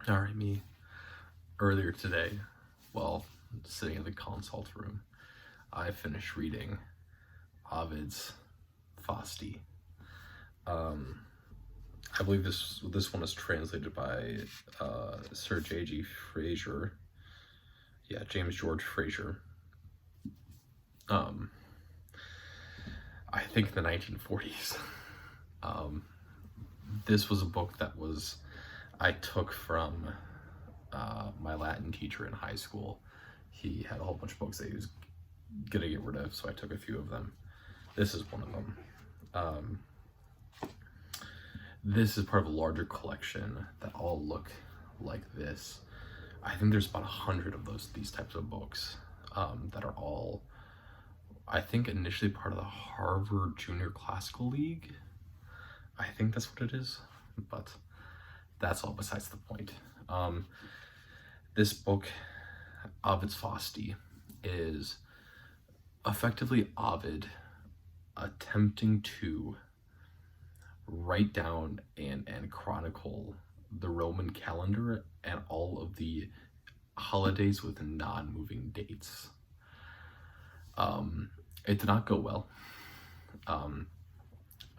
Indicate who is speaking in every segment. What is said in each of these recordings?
Speaker 1: All right, me. Earlier today, while sitting in the consult room, I finished reading Ovid's Fasti. I believe this one is translated by Sir J.G. Fraser. Yeah, James George Fraser. I think in the 1940s. This was a book that I took from my Latin teacher in high school. He had a whole bunch of books that he was gonna get rid of, so I took a few of them. This is one of them. This is part of a larger collection that all look like this. I think there's about 100 of these types of books that are all, I think, initially part of the Harvard Junior Classical League. I think that's what it is, but that's all besides the point. This book, Ovid's Fasti, is effectively Ovid attempting to write down and chronicle the Roman calendar and all of the holidays with non-moving dates. It did not go well.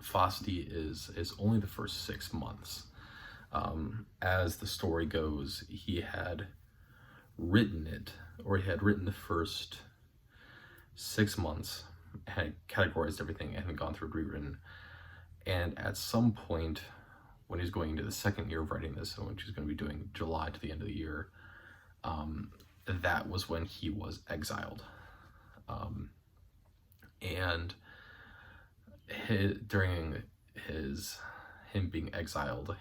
Speaker 1: Fasti is only the first 6 months. As the story goes, he had written the first 6 months, had categorized everything, and had gone through rewritten. And at some point, when he's going into the second year of writing this, and which he's going to be doing July to the end of the year, that was when he was exiled. And during him being exiled,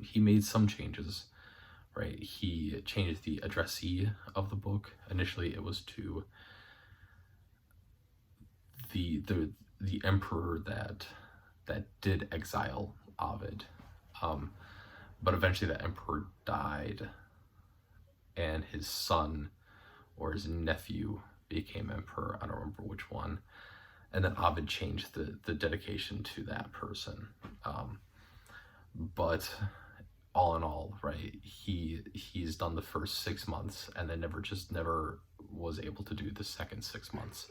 Speaker 1: he made some changes, right? He changed the addressee of the book. Initially, it was to the emperor that did exile Ovid, but eventually the emperor died, and his son or his nephew became emperor. I don't remember which one. And then Ovid changed the dedication to that person. But all in all, right, he's done the first 6 months and then never was able to do the second 6 months.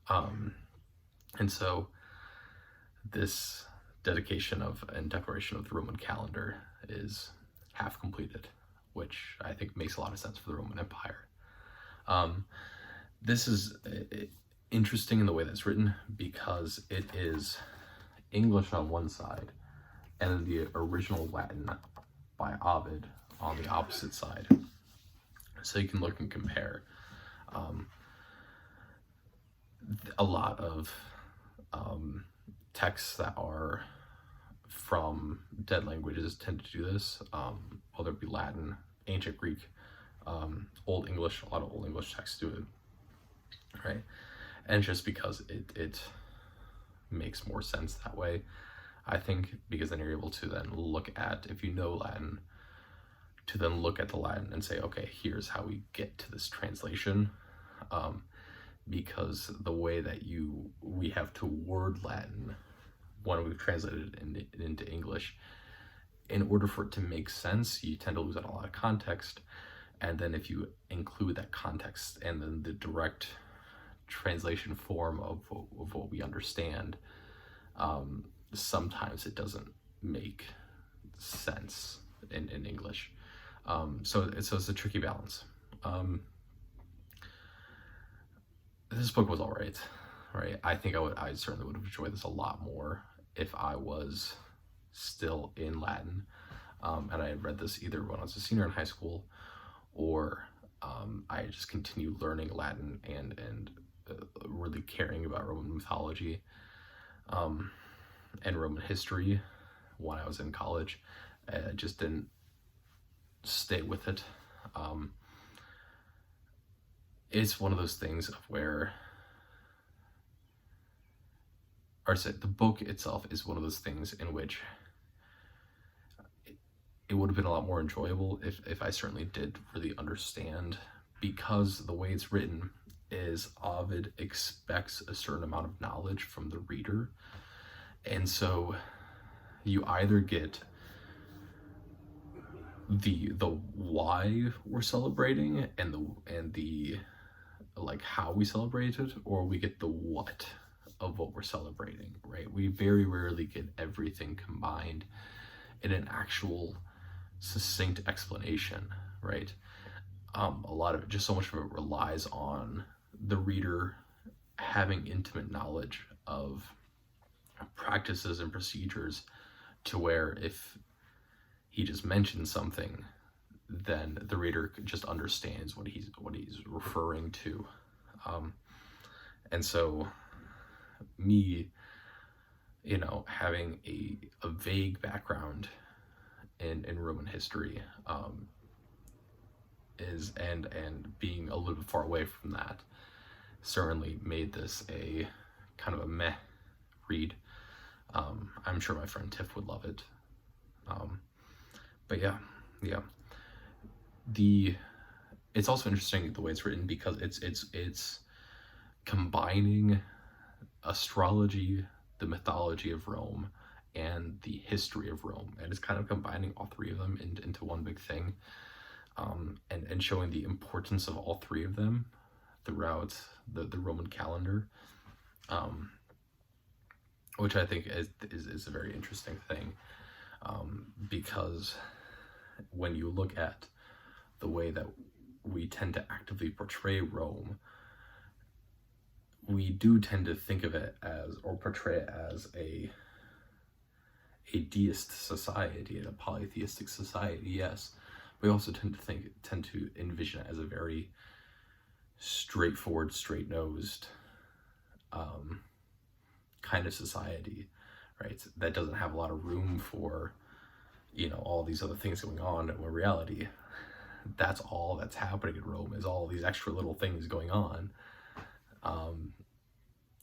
Speaker 1: And so this dedication and declaration of the Roman calendar is half completed, which I think makes a lot of sense for the Roman Empire. This is interesting in the way that's written because it is English on one side and then the original Latin by Ovid on the opposite side. So you can look and compare. A lot of texts that are from dead languages tend to do this, whether it be Latin, ancient Greek, Old English. A lot of Old English texts do it, right? And just because it makes more sense that way, I think, because then you're able to then look at, if you know Latin, to then look at the Latin and say, okay, here's how we get to this translation. Because the way that we have to word Latin when we've translated it into English, in order for it to make sense, you tend to lose out a lot of context. And then if you include that context and then the direct translation form of what we understand, sometimes it doesn't make sense in English. So it's a tricky balance. This book was all right. I think I certainly would have enjoyed this a lot more if I was still in Latin, and I had read this either when I was a senior in high school, or I just continued learning Latin and really caring about Roman mythology and Roman history when I was in college. I just didn't stay with it. It's one of those things of where, the book itself is one of those things in which it would have been a lot more enjoyable if I certainly did really understand, because the way it's written is Ovid expects a certain amount of knowledge from the reader. And so you either get the why we're celebrating and the like how we celebrate it, or we get the what of what we're celebrating, right? We very rarely get everything combined in an actual succinct explanation, right? A lot of it, just so much of it relies on the reader having intimate knowledge of practices and procedures, to where if he just mentions something, then the reader just understands what he's referring to. And so me, having a vague background in Roman history, is and being a little bit far away from that, certainly made this a kind of a meh read. I'm sure my friend Tiff would love it. But yeah. It's also interesting the way it's written, because it's combining astrology, the mythology of Rome, and the history of Rome, and it's kind of combining all three of them into one big thing, and showing the importance of all three of them throughout the Roman calendar, which I think is a very interesting thing, because when you look at the way that we tend to actively portray Rome, we do tend to think of it as, or portray it as, a deist society and a polytheistic society, yes. We also tend to envision it as a very straightforward, straight-nosed kind of society, right? That doesn't have a lot of room for, all these other things going on. In reality, that's all that's happening in Rome, is all these extra little things going on,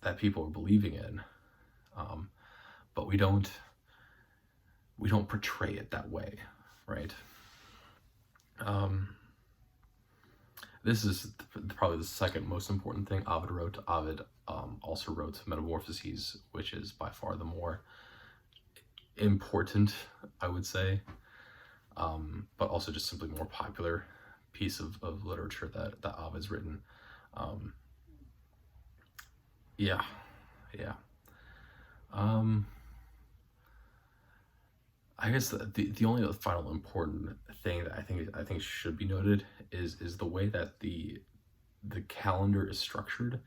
Speaker 1: that people are believing in, but we don't portray it that way, right? This is probably the second most important thing Ovid wrote. Ovid also wrote Metamorphoses, which is by far the more important, I would say, but also just simply more popular piece of literature that Ovid's written. Yeah. I guess the only other final important thing that I think should be noted is the way that the calendar is structured,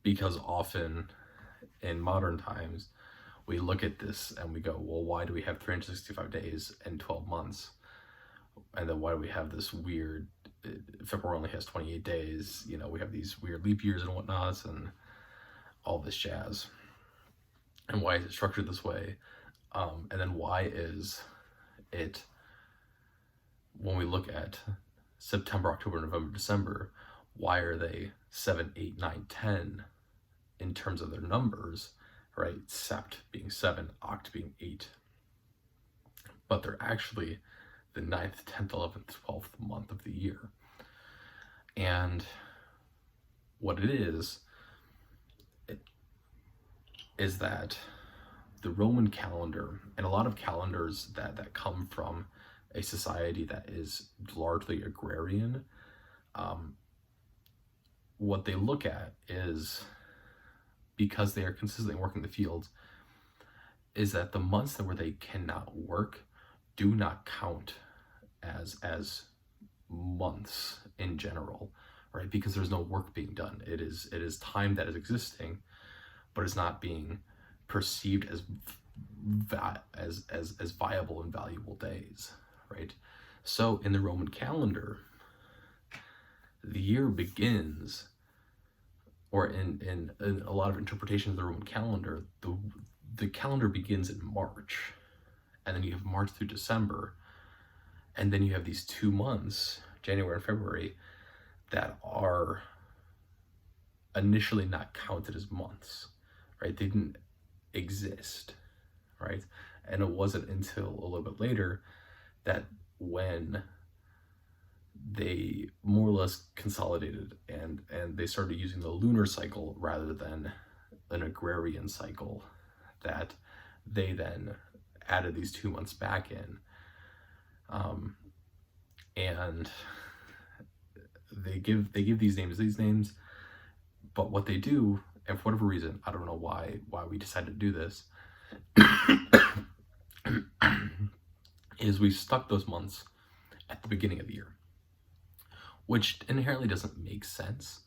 Speaker 1: because often in modern times we look at this and we go, well, why do we have 365 days and 12 months? And then why do we have this weird, February only has 28 days, we have these weird leap years and whatnots and all this jazz. And why is it structured this way? And then why is it, when we look at September, October, November, December, why are they 7, 8, 9, 10 in terms of their numbers, right? Sept being 7, Oct being 8. But they're actually the 9th, 10th, 11th, 12th month of the year. And what it is that the Roman calendar, and a lot of calendars that come from a society that is largely agrarian, what they look at is, because they are consistently working the fields, is that the months where they cannot work do not count as months in general, right? Because there's no work being done. It is time that is existing, but it's not being perceived as viable and valuable days, right? So in the Roman calendar, the year begins, or in a lot of interpretations of the Roman calendar, the calendar begins in March, and then you have March through December, and then you have these 2 months, January and February, that are initially not counted as months, right? They didn't exist, right? And it wasn't until a little bit later that, when they more or less consolidated and they started using the lunar cycle rather than an agrarian cycle, that they then added these 2 months back in. Um, and they give these names, but what they do, and for whatever reason, I don't know why we decided to do this, is we stuck those months at the beginning of the year, which inherently doesn't make sense,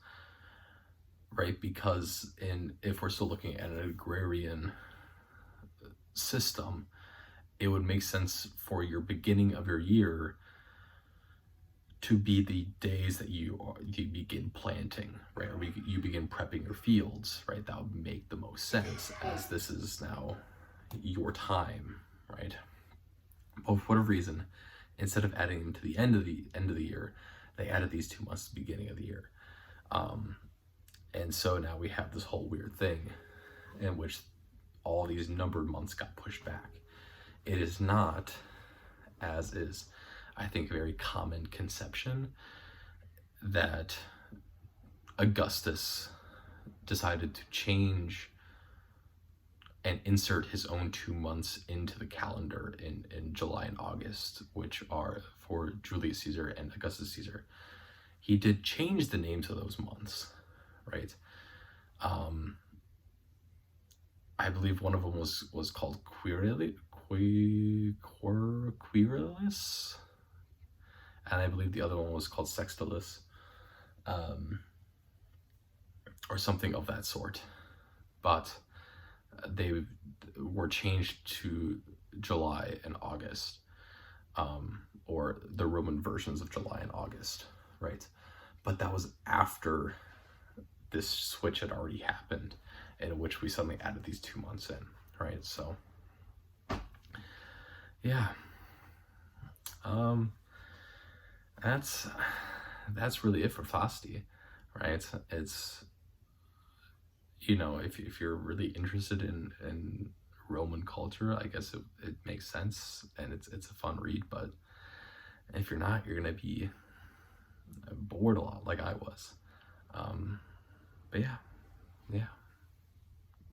Speaker 1: right? Because if we're still looking at an agrarian system, it would make sense for your beginning of your year to be the days that you begin planting, right? Or you begin prepping your fields, right? That would make the most sense, as this is now your time, right? But for whatever reason, instead of adding them to the end of the year, they added these 2 months at the beginning of the year. And so now we have this whole weird thing in which all these numbered months got pushed back. It is not, as is, I think, a very common conception, that Augustus decided to change and insert his own 2 months into the calendar in July and August, which are for Julius Caesar and Augustus Caesar. He did change the names of those months, right? I believe one of them was called Quirilis, and I believe the other one was called Sextilis, or something of that sort. But they were changed to July and August, or the Roman versions of July and August, right? But that was after this switch had already happened, in which we suddenly added these 2 months in, right? So, yeah. That's really it for Fasti, right? It's, if you're really interested in Roman culture, I guess it makes sense, and it's a fun read. But if you're not, you're gonna be bored a lot, like I was. But yeah.